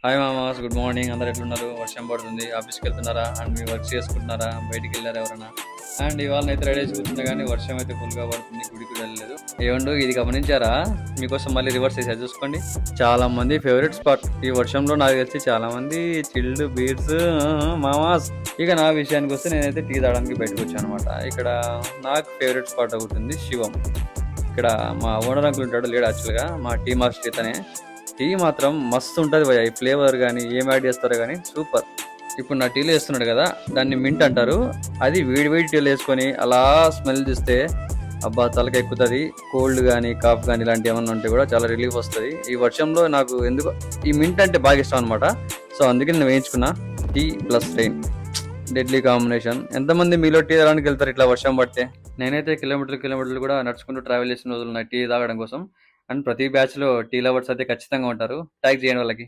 Hi మామాస్, good morning. అందరు ఎట్లున్నారు? వర్షం పడుతుంది, ఆఫీస్కి వెళ్తున్నారా అండ్ మీ వర్క్ చేసుకుంటున్నారా, బయటికి వెళ్ళారా ఎవరైనా? అండ్ ఇవాళ అయితే రెడీ చూస్తున్నా కానీ వర్షం అయితే ఫుల్గా పడుతుంది, గుడికి వెళ్ళలేదు. ఏమండు ఇది గమనించారా? మీకోసం మళ్ళీ రివర్స్ చేసా చూసుకోండి. చాలా మంది ఫేవరెట్ స్పాట్ ఈ వర్షంలో నాకు తెలిసి చాలా మంది చిల్డ్ బీర్స్ మామాస్. ఇక నా విషయానికి వస్తే నేనైతే టీ తాగడానికి బయటకు వచ్చాను అనమాట. ఇక్కడ నాకు ఫేవరెట్ స్పాట్ ఒకటి ఉంది, శివం. ఇక్కడ మా ఓనర్ అంకుల్ ఉంటాడు, లేడు యాక్చువల్గా మా టీ మాస్టర్ ఇతనే. టీ మాత్రం మస్తు ఉంటుంది భయ్య. ఈ ఫ్లేవర్ కానీ ఏం యాడ్ చేస్తారో కానీ సూపర్. ఇప్పుడు నా టీలో వేస్తున్నాడు కదా, దాన్ని మింట్ అంటారు. అది వేడి వేడి టీలో వేసుకొని అలా స్మెల్ చూస్తే అబ్బా తలకి ఎక్కుతుంది. కోల్డ్ కానీ కాఫ్ కానీ ఇలాంటి ఏమన్నా ఉంటే కూడా చాలా రిలీఫ్ వస్తుంది. ఈ వర్షంలో నాకు ఎందుకు ఈ మింట్ అంటే బాగా ఇష్టం అనమాట. సో అందుకే నేను వేయించుకున్నా. Tea plus rain, deadly combination. ఎంతమంది మీలో టీ తాగడానికి వెళ్తారు ఇట్లా వర్షం పడితే? నేనైతే కిలోమీటర్లు కూడా నడుచుకుంటూ ట్రావెల్ చేసిన రోజులు ఉన్నాయి టీ తాగడం కోసం. అండ్ ప్రతి బ్యాచ్ లో టీ లవర్స్ అయితే ఖచ్చితంగా ఉంటారు. ట్యాగ్ చేయండి వాళ్ళకి.